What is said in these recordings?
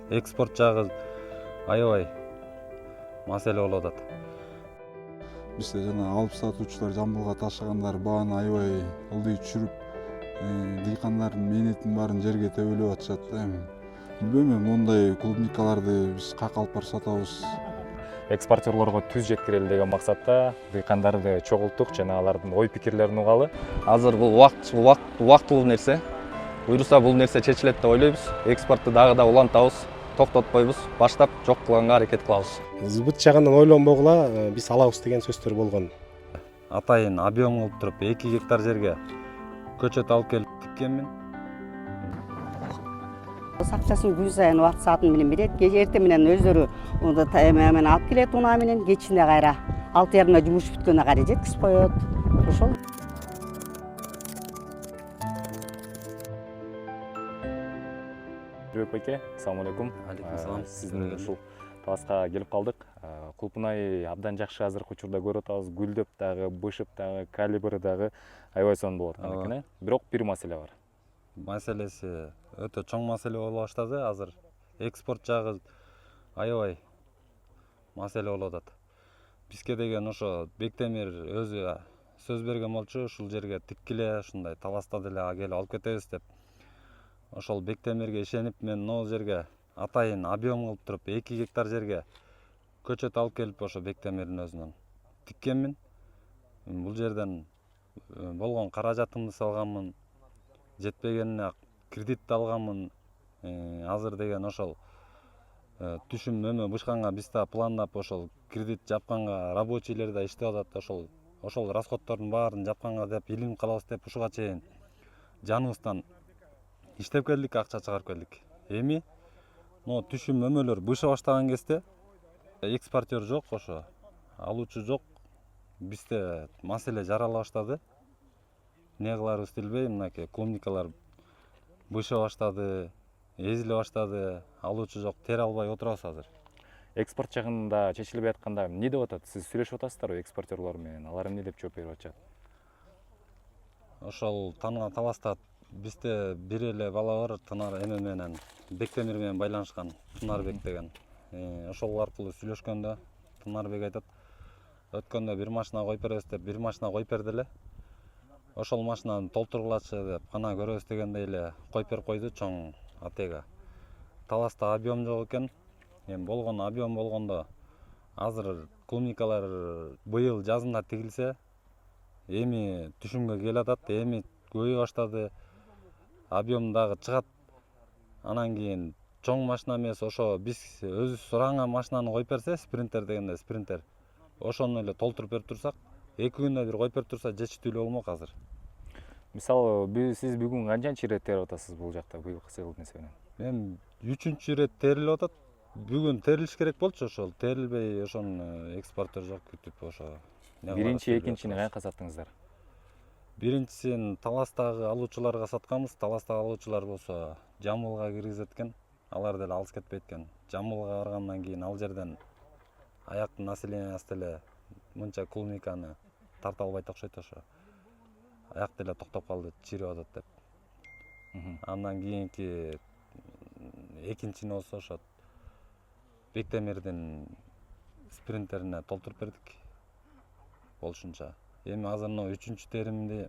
экспорт жагы аябай маселе болуп атат. Бизде жана алып сатуучулар Жамбылга ташыгандар бааны аябай ылдый түшүрүп, дыйкандардын мээнетинин баарын жерге төбөлөп атышат да. Билбейм, мондай клубникаларды биз каяка алып барып сатабыз. Экспортерлорго түз жеткирели деген максатта дыйкандарды чогулттук жана алардын ой пикирлерин угалы. Азыр бул убактылуу нерсе. Буюрса бул нерсе чечилет деп ойлойбуз. Экспортту дагы да улантабыз, токтотпойбуз, баштап жок кылганга аракет кылабыз. Сбыт жагынан ойлонбогула биз алабыз деген сөздөр болгон. Атайын объем кылып туруп 2 гектар жерге көчөт алып келип тиккенмин. Акчасын күн сайын убакыт саатын менен берет. Кече эртең менен өздөрү менен алып келет унаа менен, кечинде кайра 6:30 жумуш бүткөндө кайра жеткизип коет. Ошол. Жөөп эке, assalamu алейкум. Алейкум салам. Сиздин ушул таласка келип калдык. Кулпунай абдан жакшы азыркы учурда көрүп атабыз. Гүлдөп дагы, бышып дагы, калибри дагы аябай сонун болуп аткан экен. Бирок бир маселе бар. Маселеси өтө чоң маселе боло баштады. Азыр экспорт жагы аябай маселе болуп атат. Бизге деген ошо Бектемир өзү сөз берген болчу, ушул жерге тиккиле ушундай таласта деле келип алып кетебиз деп. Ошол Бектемирге ишенип мен могу жерге атайын объем кылып туруп 2 гектар жерге көчөт алып келип ошо Бектемирдин өзүнөн тиккенмин. Бул жерден болгон каражатымды салганмын. Жетпегенине кредит алганмын. Азыр деген ошол түшүм өмө бышканга биз да пландап ошол кредит жапканга рабочийлер да иштеп атат. Ошол расходтордун баарын жапканга деп илинип калабыз деп ушуга чейин жаныбыздан иштеп келдик, акча чыгарып келдик. Эми могу түшүм өмөлөр быша баштаган кезде экспортер жок, ошо алуучу жок. Бизде маселе жарала баштады. Не кыларыбызды билбей, мынакей клубникалар быша баштады, эзиле баштады, алуучу жок, тере албай отурабыз азыр. Экспорт жагында чечилбей атканда эмне деп атат? Сиз сүйлөшүп атасыздарбы экспортерлор менен? Алар эмне деп жооп берип атышат? Ошол таласта бизде бир эле бала бар, Тынар эме менен, Бектемир менен байланышкан, Тынарбек деген. Ошол аркылуу сүйлөшкөндө Тынарбек айтат, өткөндө бир машина коюп беребиз деп, бир машина коюп берди эле. Ошол машинаны толтургулачы деп, кана көрөбүз дегендей эле коюп берип койду чоң атега. Таласта объем жок экен. Эми болгон объем болгондо азыр клубникалар быйыл жазында тигилсе, эми түшүмгө келип атат, эми көбөйө баштады. Объем дагы чыгат. Анан кийин чоң машина эмес, ошо биз өзүбүз сураган машинаны коюп берсе, спринтер дегенде спринтер. Ошону эле толтуруп берип турсак, 2 күндө бир коюп берип турса жетиштүүлүү болмок азыр. Мисалы, сиз бүгүн канчанчы ирет терип атасыз бул жакта быйылкы сезон эсебинен? Мен 3-чү ирет терилип атат. Бүгүн терилиш керек болчу, ошол терилбей ошону экспортер жок күтүп ошо. Биринчи, экинчини каяка саттыңыздар? Биринчисин таластагы алуучуларга сатканбыз. Таластагы алуучулар болсо Жамбылга киргизет экен. Алар деле алыс кетпейт экен. Жамбылга баргандан кийин ал жерден аяктын населениясы деле мынча клубниканы тарта албайт окшойт ошо. Аяк деле токтоп калды, чирип атат деп. Андан кийинки экинчини болсо ошо Бектемирдин спринтерине толтуруп бердик. Болушунча. Эми азыр мына 3-чү теримди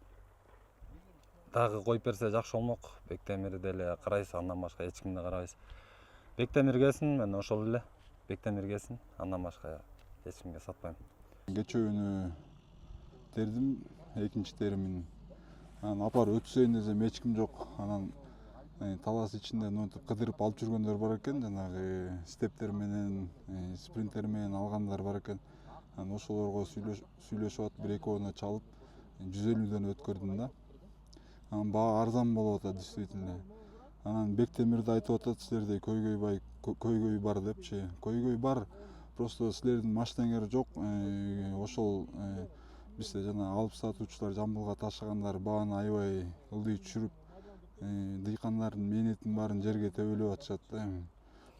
дагы коюп берсе жакшы болмок. Бектемир деле карайбыз, андан башка эч кимди карабайбыз. Бектемир келсин, мен ошол эле Бектемир келсин, андан башка эч кимге сатпайм. Кечөөнү тердим, экинчи теримин. Анан апар өтсөйүн десем эч ким жок. Анан талас ичинде мынтип кыдырып алып жүргөндөр бар экен, жанагы стептер менен, спринтер менен алгандар бар экен. Анан ошолорго сүйлөшүп атып, бир экөөнө чалып 150дөн өткөрдүм да. Анан баа арзан болуп атат действительно. Анан Бектемирди айтып атат, силерде көйгөй бар депчи. Көйгөй бар, просто силердин машинаңар жок. Ошол бизде жана алып сатуучулар Жамбылга ташыгандар бааны аябай ылдый түшүрүп, дыйкандардын мээнетинин баарын жерге төбөлөп атышат да.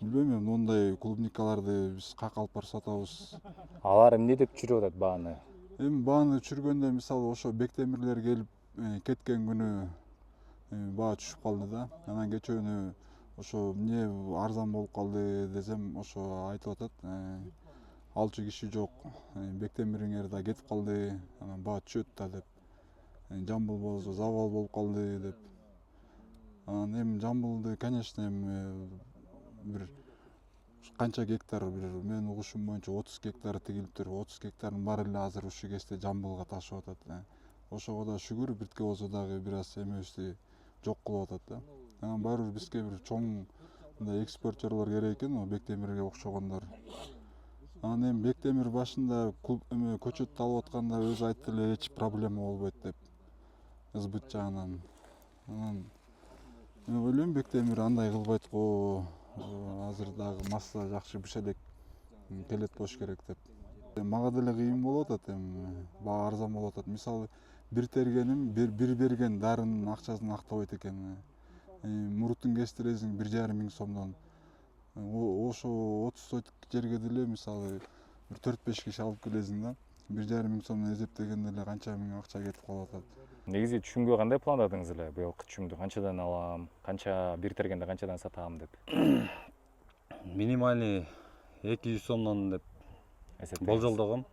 Билбейм, мондай клубникаларды биз каяка алып барып сатабыз. Алар эмне деп түшүрүп атат бааны? Эми бааны түшүргөндө мисалы ошо Бектемирлер келип кеткен күнү баа түшүп калды да. Анан кечөөнү ошо эмне арзан болуп калды десем ошо айтып атат. Алчу киши жок, Бектемириңер да кетип калды, анан баа түшөт да деп. Жамбыл болсо завал болуп калды деп. Анан эми Жамбылды, конечно, эми бир канча гектар, бир менин угушум боюнча 30 гектар тигилиптир. 30 гектардын баары эле азыр ушул кезде Жамбылга ташып атат. Ошого да шүгүр, биртке болсо дагы бир аз эмебизди жок кылып атат да. Анан баары бир бизге бир чоң мындай экспортерлор керек экен, Бектемирге окшогондор. Анан эми Бектемир башында көчөт алып атканда өзү айтты эле эч проблема болбойт деп. Сбыт жагынан. Анан мен ойлойм Бектемир андай кылбайт го. Азыр дагы масса жакшы бишелек келет болуш керек деп. Мага деле кыйын болуп атат эми, баа арзан болуп атат. Мисалы бир тергеним бир берген дарынын акчасын актабайт экен. Муруттун кестиресиң 1,5 миң сомдон. Ошо 30 сотик жерге деле мисалы бир 4-5 киши алып келесиң да. 1,5 миң сомдон эсептегенде эле канча миң акча кетип калып атат. Негизи түшүмгө кандай пландадыңыз эле? Быйылкы түшүмдү канчадан алам, канча бир тергенде канчадан сатам деп Минимальный 200 сомдон деп болжолдогом.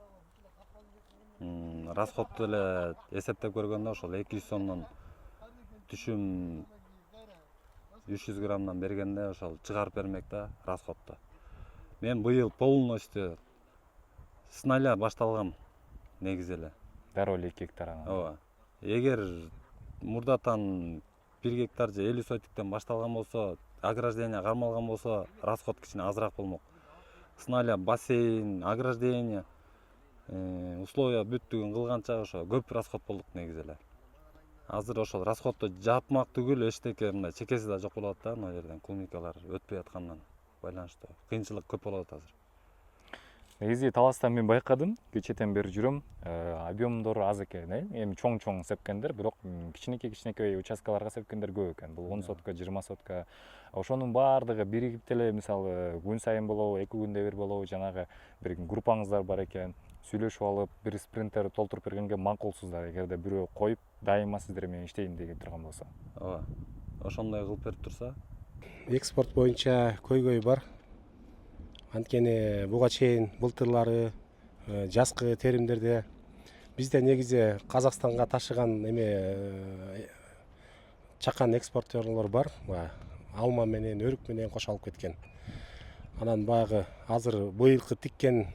Расходду эле эсептеп көргөндө ошол 200 сомдон түшүм 300 граммдан бергенде ошол чыгарып бермек да расходду. Мен быйыл полностью с нуля башталгам негизи эле. дароо эле 2 гектар анан. Ооба. Эгер мурдатан 1 гектар же 50 сотиктен башталган болсо, ограждение кармалган болсо, расход кичине азыраак болмок. С нуля бассейн, ограждение, условия бүттүгүн кылганча ошо көп расход болдук негизи эле. Азыр ошол расходду жапмак түгүл эчтеке мындай чекеси да жок болот да, мына жерден клубникалар өтпөй аткандан байланыштуу. Кыйынчылык көп болот азыр. Негизи Таласта мен байкадым, кечээден бери жүрөм, объемдор аз экен, эми чоң сепкендер, бирок кичинекей участкаларга сепкендер көп экен. Бул 10 сотка, 20 сотка. Ошонун баардыгы биригип деле, мисалы, күн сайын болобу, 2 күндө бир болобу, жанагы бир группаңыздар бар экен. Сүйлөшүп алып, бир спринтер толтуруп бергенге макулсуздар, эгерде бирөө коюп, дайыма сиздер менен иштейин деген турган болсо. Ооба. Ошондой кылып берип турса, экспорт боюнча көйгөй бар. Анткени буга чейин былтырлары жазкы теримдерде бизде негизи Казакстанга ташыган чакан экспортерлор бар. Алма менен, өрүк менен кошо алып кеткен. Анан баягы азыр быйылкы тиккен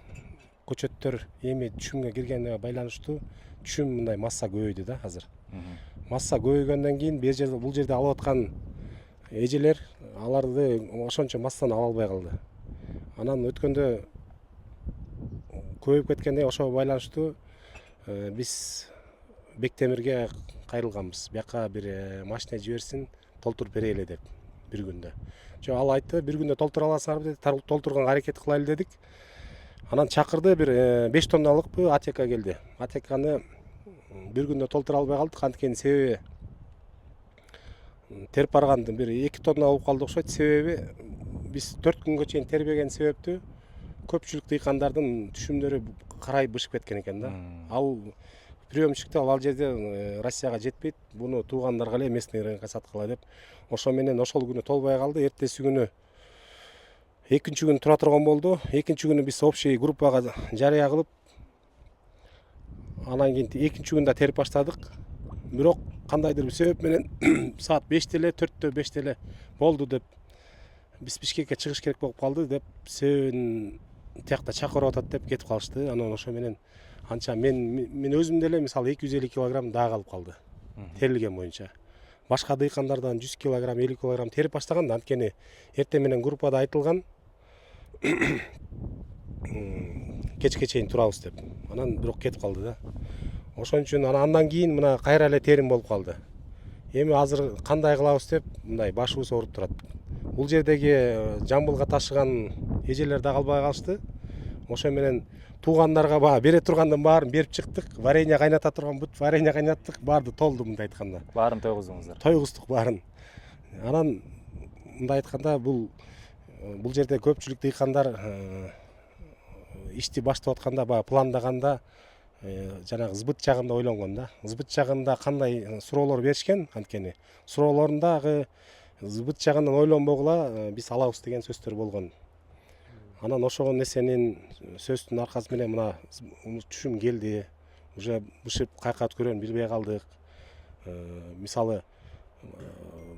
көчөттөр эми түшүмгө киргенине байланыштуу түшүм мындай масса көбөйдү да азыр. Масса көбөйгөндөн кийин бул жерде алып аткан эжелер аларды ошончо массаны ала албай калды. Анан өткөндө көбөйүп кеткенде ошого байланыштуу биз Бектемирге кайрылганбыз. Бияка бир машина жиберсин, толтуруп берели деп бир күндө. Ал айтты, бир күндө толтура аласыңарбы деди, толтурганга аракет кылайлы дедик. Анан чакырды, бир 5 тонналыкпы атека келди. Атеканы бир күндө толтура албай калдык, анткени себеби терип барганда бир 2 тонна болуп калды окшойт. Себеби биз 4 күнгө чейин тербеген себептүү көпчүлүк дыйкандардын түшүмдөрү карай бышып кеткен экен да. Ал приемщикте ал жерде Россияга жетпейт, буну туугандарга эле местный рынокко саткыла деп. Ошо менен ошол күнү толбой калды. Эртеси күнү экинчи күнү тура турган болду. Экинчи күнү биз общий группага жарыя кылып, анан кийин экинчи күндө терип баштадык. Бирок кандайдыр бир себеп менен саат 5-те эле, 4-тө 5-те эле болду деп биз Бишкекке чыгыш керек болуп калды деп себебин тиякта чакырып атат деп кетип калышты. Анан ошо менен анча мен өзүм деле мисалы 250 килограмм дагы калып калды. Терилген боюнча. Башка дыйкандардан 100 килограмм, 50 килограмм терип баштаган, анткени эртең менен группада айтылган кечке чейин турабыз деп. Анан бирок кетип калды да. Ошон үчүн андан кийин мына кайра эле терим болуп калды. Эми азыр кандай кылабыз деп мындай башыбыз ооруп турат. Бул жердеги Жамбылга ташыган эжелер да калбай калышты. Ошо менен туугандарга баа бере тургандан баарын берип чыктык. Варенье кайната турган бут варенье кайнаттык, баарды толду мындай айтканда. Баарын тойгуздуңуздар. Тойгуздук баарын. Анан мындай айтканда бул жерде көпчүлүк дыйкандар ишти баштап атканда баа пландаганда жанагы сбыт жагында ойлонгон да. Сбыт жагында кандай суроолор беришкен, анткени суроолорун дагы сбыт жагынан ойлонбогула биз алабыз деген сөздөр болгон. Анан ошол нерсенин сөздүн аркасы менен мына түшүм келди. Уже бышып кайка өткөрөн билбей калдык. Мисалы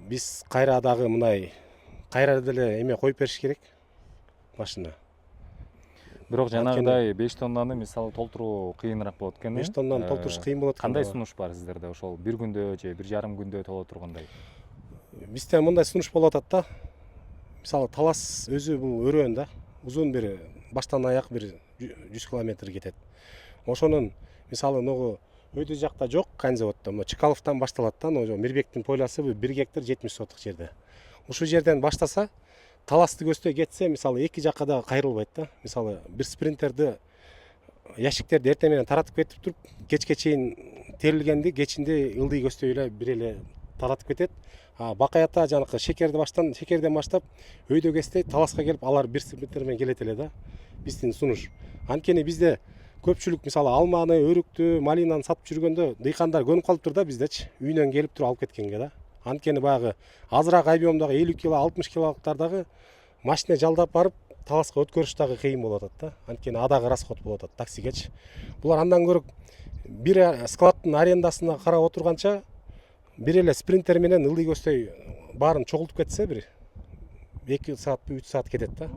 биз кайра дагы мындай кайра деле эме коюп бериш керек машина. Бирок жанагыдай 5 тоннаны мисалы толтуруу кыйыныраак болот экен. 5 тоннаны толтуруш кыйын болот экен. Кандай сунуш бар сиздерде ошол бир күндө же 1,5 күндө толо тургандай? Бизде мындай сунуш болуп атат да. Мисалы талас өзү бул өрөөн да. Узун бир баштан аяк бир 100 километр кетет. Ошонун мисалы ногу өйдө жакта жок Канзаводдо, но Чкаловдон башталат да, но Мирбектин полясы 1 гектар 70 соток жерде. Ушул жерден баштаса, таласты көздөй кетсе, мисалы эки жакка да кайрылбайт да. Мисалы бир спринтерди ящиктерди эртең менен таратып кетип туруп, кечке чейин терилгенди кечинде ылдый көздөй эле бир эле таратып кетет. Бакаята жанакы шекерден баштап өйдө кестей таласка келип алар бир спринтер менен келет эле да. Биздин сунуш. Анткени бизде көпчүлүк мисалы алманы, өрүктү, малинаны сатып жүргөндө дыйкандар көнүп калыптыр да биздечи. Үйүнөн келип туруп алып кеткенге да. Анткени баягы азыраак объемдагы 50 кило, 60 килолуктардагы машина жалдап барып таласка өткөрүш дагы кыйын болуп атат да. Анткени адагы расход болуп атат таксигечи. Булар андан көрөк бир складтын арендасына карап отурганча бир эле спринтер менен ылдый көздөй баарын чогултуп кетсе бир 2 саатпы 3 саат кетет да.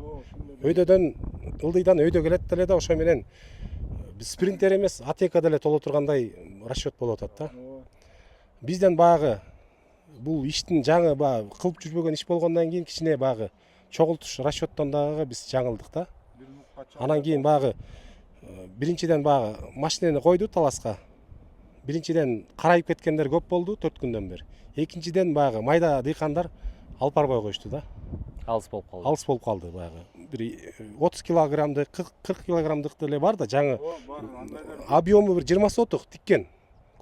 Өйдөдөн ылдыйдан өйдө келет деле да, ошо менен спринтер эмес, атека деле толо тургандай расчет болуп атат да. Бизден баягы бул иштин жаңы баягы кылып жүрбөгөн иш болгондон кийин кичине баягы чогултуш расчеттон дагы биз жаңылдык да. Анан кийин баягы биринчиден баягы машинени койду таласка. Биринчиден карайып кеткендер көп болду 4 күндөн бери. Экинчиден баягы майда дыйкандар алып барбай коюшту да. Алыс болуп калды. Алыс болуп калды баягы. Бир 30 килограммдык, 40 килограммдык деле бар да, жаңы объему бир 20 соток тиккен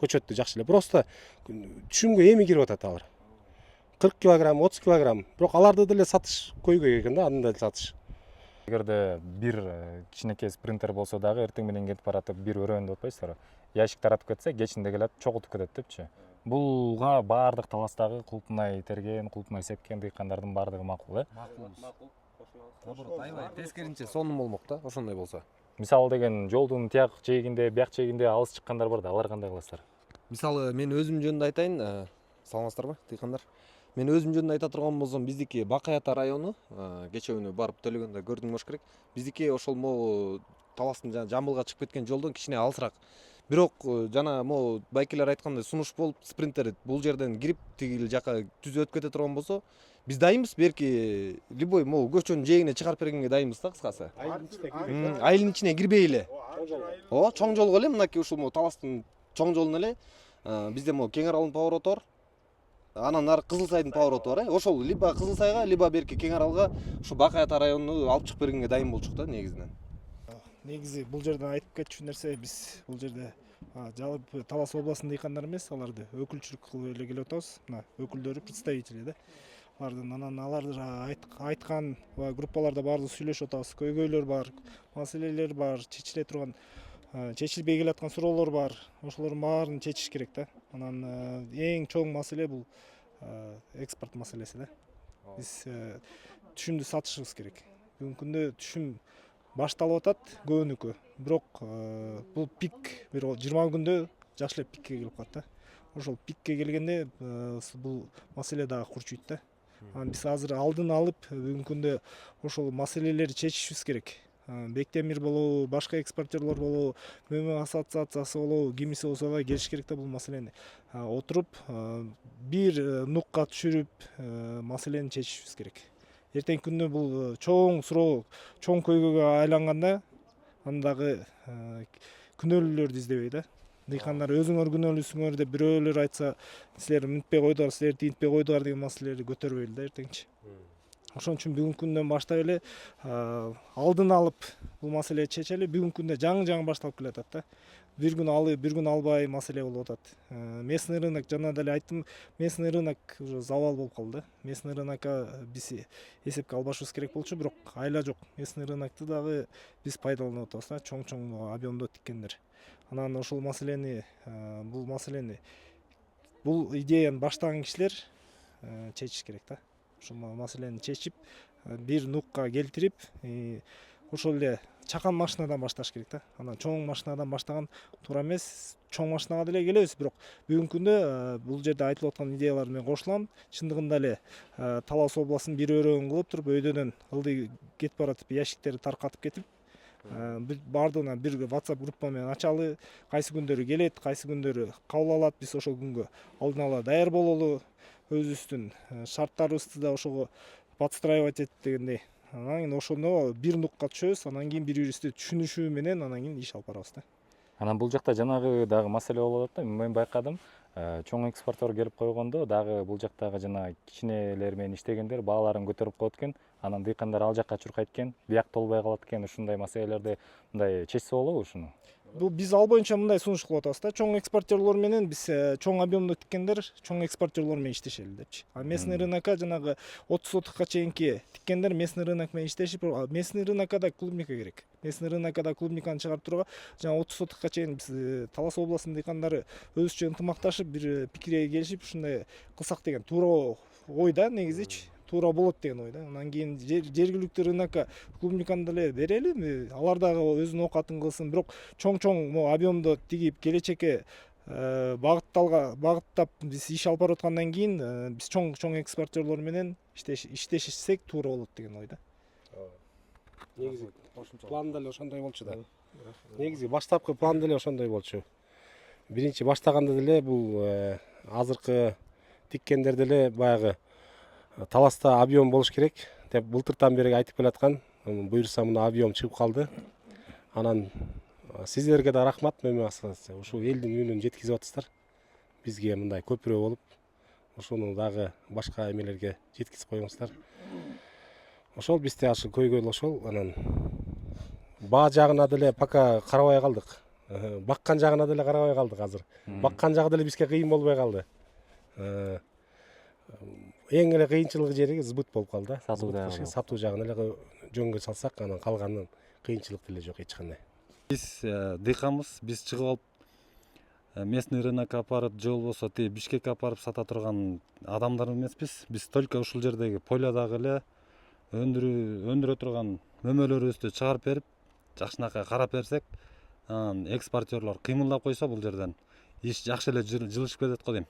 көчөттү жакшы эле. Просто түшүмгө эми кирип атат алар. 40 килограмм, 30 килограмм. Бирок аларды деле сатыш көйгөй керек экен да, андай сатыш. Эгерде бир кичинекей спринтер болсо дагы эртең менен кетип баратып бир өрөөнү деп атпайсыздарбы? Ящик таратып кетсе, кечинде келет, чогултуп кетет депчи. Булга баардык таластагы кулпунай терген, кулпунай сепкен дыйкандардын баардыгы макул, Макул. Наоборот, аябай тескеринче сонун болмок да, ошондой болсо. Мисалы деген жолдун тияк жээгинде, бияк жээгинде алыс чыккандар бар да, алар кандай кыласыздар? Мисалы мен өзүм жөнүндө айтайын, саламатсыздарбы, дыйкандар? Мен өзүм жөнүндө айта турган болсом, биздики Бакаята району, кечээ күнү барып төлөгөндө көрдүң болуш керек. Биздики ошол могу таластын Жамбылга чыгып кеткен жолдон кичине алысыраак. Бирок жана могу байкелер айткандай сунуш болуп спринтер бул жерден кирип тигил жака түз өтүп кете турган болсо, биз дайынбыз, берки любой могу көчөнүн жээгине чыгарып бергенге дайынбыз да, кыскасы. Айылдын ичине кирбей эле. Ооба, чоң жолго эле, мынакей ушул могу таластын чоң жолуна эле бизде могу Кең Аралдын повороту бар. Анан ары Кызыл Сайдын повороту бар, ошол либо Кызыл Сайга, либо берки Кең Аралга ушу Бакаята районуну алып чыгып бергенге дайын болчук да негизинен. Негизи бул жерден айтып кетчү нерсе, биз бул жерде жалпы Талас областынын дыйкандары эмес, аларды өкүлчүлүк кылып эле келип атабыз. Мына өкүлдөрү, представители да. Аларды айткан группаларда баардыгы сүйлөшүп атабыз. Көйгөйлөр бар, маселелер бар, чечиле турган, чечилбей келаткан суроолор бар. Ошолордун баарын чечиш керек да. Анан эң чоң маселе бул экспорт маселеси да. Биз түшүмдү сатышыбыз керек. Бүгүнкү күндө түшүм башталып атат көбүнүкү. Бирок бул пик бир 20 күндө жакшы эле пикке келип калат да. Ошол пикке келгенде бул маселе дагы курчуйт да. Биз азыр алдын алып бүгүнкү күндө ошол маселелерди чечишибиз керек. Бектемир болобу, башка экспортерлор болобу, ММ ассоциациясы болобу, кимиси болсо да келиш керек да бул маселени отуруп бир нукка түшүрүп маселени чечишибиз керек. Эртеңки күндө бул чоң суроо, чоң көйгөйгө айланганда андагы күнөөлүүлөрдү издебей да. Дыйкандар өзүңөр күнөөлүүсүңөр деп бирөөлөр айтса, силер мынтпей койдуңар, силер тинтпей койдуңар деген маселелерди көтөрбөйлү да эртеңчи. Ошон үчүн бүгүнкү күндөн баштап эле алдын алып бул маселени чечели. Бүгүнкү күндө жаңы башталып келатат да. Бир күн алып, бир күн албай маселе болуп атат. Местный рынок, жана деле айттым, местный рынок уже завал болуп калды. Местный рынокко биз эсепке албашыбыз керек болчу, бирок айла жок. Местный рынокту дагы биз пайдаланып атабыз да, чоң объемдо тиккендер. Анан ошол маселени, бул идеяны баштаган кишилер чечиш керек да. ушул маселени чечип, бир нукка келтирип, ошол эле чакан машинадан башташ керек да. Анан чоң машинадан баштаган туура эмес. Чоң машинага деле келебиз, бирок бүгүнкү күндө бул жерде айтылып аткан идеялар менен кошулам. Чындыгында эле Талас областын бир өрөөгүн кылып туруп, өйдөдөн ылдый кетип баратып, ящиктерди таркатып кетип, баардыгына бир WhatsApp группа менен ачалы, кайсы күндөрү келет, кайсы күндөрү кабыл алат, биз ошол күнгө алдын ала даяр бололу, өзүбүздүн шарттарыбызды да ошого подстраивать этип дегендей. Анан кийин ошондо бир нукка түшөбүз, анан кийин бири бирибизди түшүнүшүү менен анан кийин иш алып барабыз да. Анан бул жакта жанагы дагы маселе болуп атат да. Мен байкадым, чоң экспортер келип койгондо дагы бул жактагы жана кичинелер менен иштегендер бааларын көтөрүп коет экен. Анан дыйкандар ал жакка чуркайт экен, бияк толбой калат экен. Ушундай маселелерди мындай чечсе болобу ушуну? Бул биз ал боюнча мындай сунуш кылып атабыз да. Чоң экспортерлор менен биз чоң объемдуу тиккендер чоң экспортерлор менен иштешели депчи. А местный рынокко жанагы 30 сотукка чейинки тиккендер местный рынок менен иштешип, местный рынокко да клубника керек. Местный рынокко да клубниканы чыгарып турууга жана 30 сотукка чейин биз Талас областынын дыйкандары өзүчө ынтымакташып, бир пикирге келишип, ушундай кылсак деген туура ой да негизичи. Туура болот деген ой да. Анан кийин жергиликтүү рынокко клубниканы деле берели, алар дагы өзүнүн оокатын кылсын. Бирок чоң объемдо тигип келечекке багыттап биз иш алып барып аткандан кийин биз чоң экспортерлор менен иштешсек туура болот деген ой да. Негизи план деле ошондой болчу да. Негизи баштапкы план деле ошондой болчу. Биринчи баштаганда деле бул азыркы тиккендер деле баягы Таласта объем болуш керек деп былтыртан бери айтып келаткан. Буюрса мына объем чыгып калды. Анан сиздерге да рахмат, мөмө ассоциация. Ушул элдин үнүн жеткизип атасыздар. Бизге мындай көпүрө болуп, ошону дагы башка эмелерге жеткизип коюңуздар. Ошол бизде ашы көйгөй ошол. Анан баа жагына деле пока карабай калдык. Баккан жагына деле карабай калдык азыр. Баккан жагы деле бизге кыйын болбой калды. Эң эле кыйынчылык жери сбыт болуп калды. Сатуу жагын эле жөнгө салсак, анан калганын кыйынчылык деле жок эч кандай. Биз дыйканбыз, биз чыгып алып местный рынокко апарып, же болбосо Бишкекке апарып сата турган адамдар эмеспиз. Биз только ушул жердеги полядагы эле өндүрө турган мөмөлөрүбүздү чыгарып берип, жакшынакай карап берсек, анан экспортерлор кыймылдап койсо бул жерден иш жакшы эле жылышып кетет го дейм.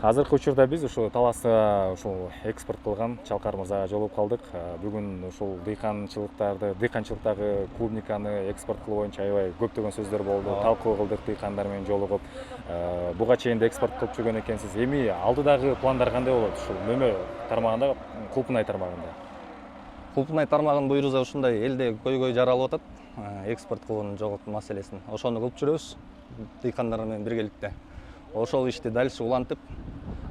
Азыркы учурда биз ушул Таласта ушул экспорт кылган Чалкар мырзага жолугуп калдык. Бүгүн ушул дыйканчылыктагы клубниканы экспорт кылуу боюнча аябай көптөгөн сөздөр болду. Талкуу кылдык дыйкандар менен жолугуп. Буга чейин да экспорт кылып жүргөн экенсиз. Эми алдыдагы пландар кандай болот ушул мөмө тармагында, Кулпунай тармагында? Кулпунай тармагын буюрса ушундай элде көйгөй жаралып атат. Экспорт кылуунун жоготуу маселесин. Ошону кылып жүрөбүз дыйкандар менен биргеликте. Ошол ишти дальше улантып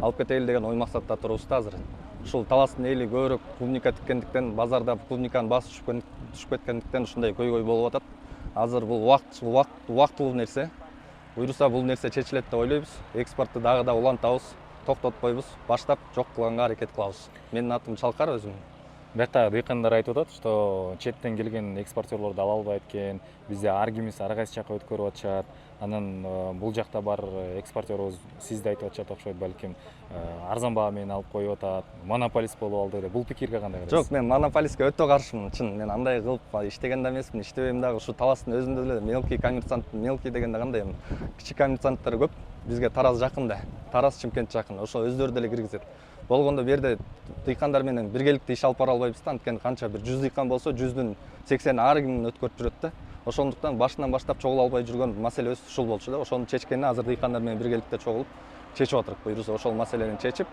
алып кетели деген ой максатта турубуз да азыр. Ушул Таластын эли көбүрөөк клубника тиккендиктен, базарда клубниканын баасы түшүп кеткендиктен ушундай көйгөй болуп атат. Азыр бул убактылуу нерсе. Буюрса бул нерсе чечилет деп ойлойбуз. Экспортду дагы да улантабыз, токтотпойбуз, баштап жок кылганга аракет кылабыз. Менин атым Чалкар өзүм. Бияқта дыйкандар айтып атат, что четтен келген экспортерлорду ала албайт экен, бизде ар кимиз ар кайсы жакка өткөрүп атышат. Анан бул жакта бар экспортерыбыз сизди айтып атышат окшойт, балким арзан баа менен алып коюп атат, монополист болуп алды деп. Бул пикирге кандай карайсыз? Жок, мен монополистке өтө каршымын. Чын, мен андай кылып иштеген да эмесмин, иштебейм дагы. Ушу Таластын өзүндө деле мелкий коммерсант, мелкий дегенде кандай эми, кичи коммерсанттар көп. Бизге Тараз жакын да. Тараз Чымкент жакын. Ошо өздөрү деле киргизет. Болгондо бу жерде дыйкандар менен биргеликте иш алып бара албайбыз да. Анткени канча бир 100 дыйкан болсо, 100дүн 80 ар ким өткөрүп жүрөт да. Ошондуктан башынан баштап чогула албай жүргөн маселебиз ушул болчу да. Ошону чечкенде азыр дыйкандар менен биргеликте чогулуп чечип атырык. Буюрса ошол маселени чечип,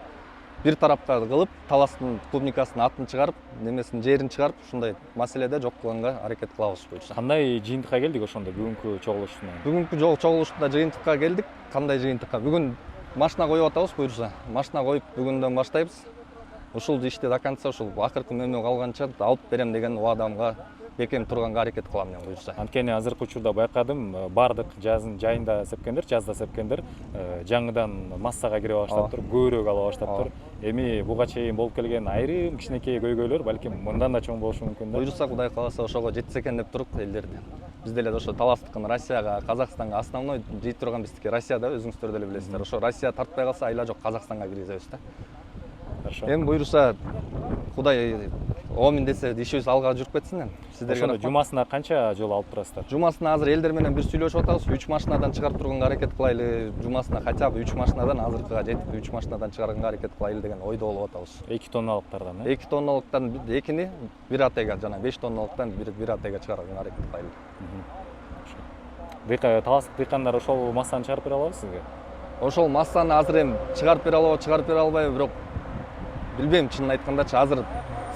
бир тарапка кылып, Таластын клубникасынын атын чыгарып, немесин жерин чыгарып, ушундай маселеде жок кылганга аракет кылабыз буюрса. Кандай жыйынтыкка келдик ошондо бүгүнкү чогулуштан? Бүгүнкү чогулушта жыйынтыкка келдик. Кандай жыйынтыкка? Бүгүн машина коюп атабыз буюрса. Машина коюп бүгүндөн баштайбыз. Ушул ишти до конца ушул акыркы мөмө калганча алып берем деген убадамга бекем турганга аракет кылам мен буюрса. Анткени азыркы учурда байкадым, бардык жайында сепкендер, жазда сепкендер жаңыдан массага кире баштаптыр, көбүрөөк ала баштаптыр. Эми буга чейин болуп келген айрым кичинекей көйгөйлөр балким мындан да чоң болушу мүмкүн да. Буюрса Кудай кааласа ошого жетсе экен деп турук элдерди. Биз деле ошо Таластыкын Россияга, Казакстанга основной жей турган биздики Россияда, өзүңүздөр деле билесиздер. Ошо Россия тартпай калса айла жок Казакстанга киргизебиз да. Хорошо. Эми буюрса Кудай оомин десе ишибиз алга жүрүп кетсин эми. Сиздерге Ошондо рахмат. жумасына канча жолу алып турасыздар? Жумасына азыр элдер менен бир сүйлөшүп атабыз. 3 машинадан чыгарып турганга аракет кылайлы. Жумасына хотя бы 3 машинадан азыркыга жетип 3 машинадан чыгарганга аракет кылайлы деген ойдо болуп атабыз. 2 тонналыктардан, 2 тонналыктан экини бир атега жана 5 тонналыктан бир атега чыгарганга аракет кылайлы. Таластык дыйкандар ошол массаны чыгарып бере алабы сизге? Ошол массаны азыр эми чыгарып бере алабы, чыгарып бере албайбы, бирок билбейм чынын айткандачы. Азыр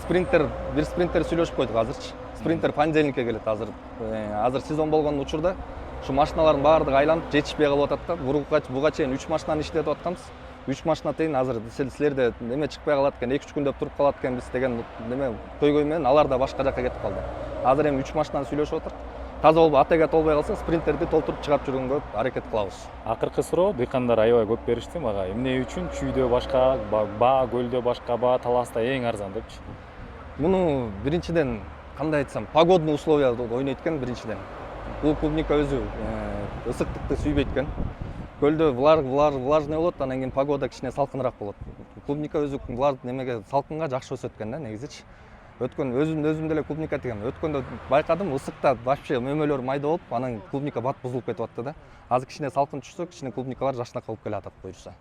бир спринтер сүйлөшүп койдук азырчы. Спринтер понедельникке келет азыр. Азыр сезон болгон учурда ушу машиналардын баардыгы айланып жетишпей калып атат да. Буга чейин 3 машинаны иштетип атканбыз. 3 машина тейин азыр силерде неме чыкпай калат экен, 2-3 күндөп туруп калат экенбиз деген неме көйгөй менен алар да башка жакка кетип калды. Азыр эми 3 машинаны сүйлөшүп атат. Таза болбой атега толбой калса спринтерди толтуруп чыгарып жүргөнгө аракет кылабыз. Акыркы суроо дыйкандар аябай көп беришти мага. Эмне үчүн чүйдө башка, баа көлдө башка, баа таласта эң арзан депчи. Муну биринчиден кандай айтсам, погодный условия ойнойт экен биринчиден. Бул клубника өзү ысыктыкты сүйбөйт экен. Көлдө влажный болот, анан кийин погода кичине салкыныраак болот. Клубника өзү немеге салкынга жакшы өсөт экен да негизичи. Өзүм деле клубника тегем. Өткөндө байкадым, ысыкта вообще мөмөлөр майда болуп, анан клубника бат бузулуп кетип атты да. Азыр кичине салкын түшсө, кичине клубникалар жашына калып келатат буюрса.